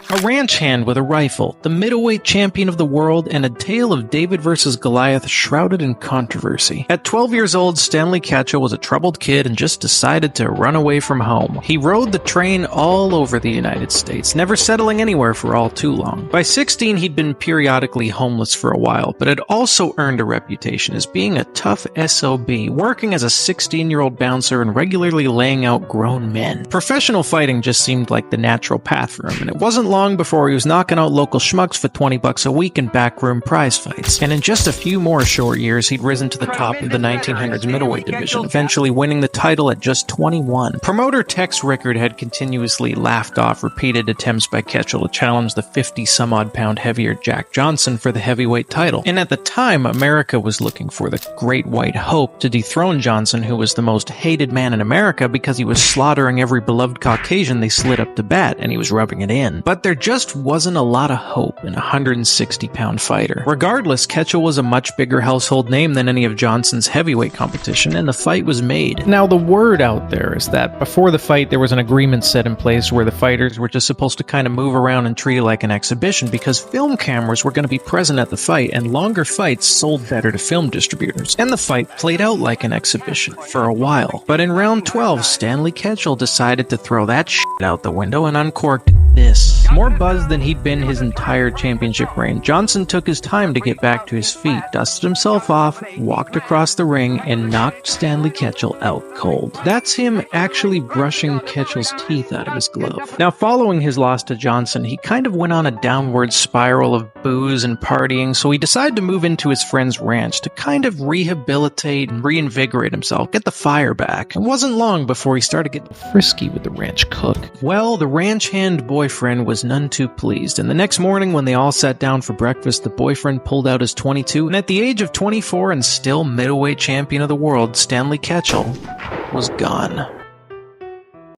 A ranch hand with a rifle, the middleweight champion of the world, and a tale of David versus Goliath shrouded in controversy. At 12 years old, Stanley Ketchel was a troubled kid and just decided to run away from home. He rode the train all over the United States, never settling anywhere for all too long. By 16, he'd been periodically homeless for a while, but had also earned a reputation as being a tough SOB, working as a 16-year-old bouncer and regularly laying out grown men. Professional fighting just seemed like the natural path for him, and it wasn't long before he was knocking out local schmucks for $20 a week in backroom prize fights. And in just a few more short years, he'd risen to the top of the 1900s middleweight division, eventually winning the title at just 21. Promoter Tex Rickard had continuously laughed off repeated attempts by Ketchel to challenge the 50-some-odd pound heavier Jack Johnson for the heavyweight title. And at the time, America was looking for the Great White Hope to dethrone Johnson, who was the most hated man in America because he was slaughtering every beloved Caucasian they slid up to bat, and he was rubbing it in. But there just wasn't a lot of hope in a 160-pound fighter. Regardless, Ketchel was a much bigger household name than any of Johnson's heavyweight competition, and the fight was made. Now, the word out there is that before the fight, there was an agreement set in place where the fighters were just supposed to kind of move around and treat it like an exhibition because film cameras were going to be present at the fight, and longer fights sold better to film distributors. And the fight played out like an exhibition for a while. But in round 12, Stanley Ketchel decided to throw that shit out the window and uncorked this. More buzzed than he'd been his entire championship reign, Johnson took his time to get back to his feet, dusted himself off, walked across the ring, and knocked Stanley Ketchel out cold. That's him actually brushing Ketchel's teeth out of his glove. Now, following his loss to Johnson, he kind of went on a downward spiral of booze and partying, so he decided to move into his friend's ranch to kind of rehabilitate and reinvigorate himself, get the fire back. It wasn't long before he started getting frisky with the ranch cook. Well, the ranch hand boyfriend was none too pleased, and the next morning when they all sat down for breakfast, the boyfriend pulled out his .22, and at the age of 24 and still middleweight champion of the world, Stanley Ketchel was gone.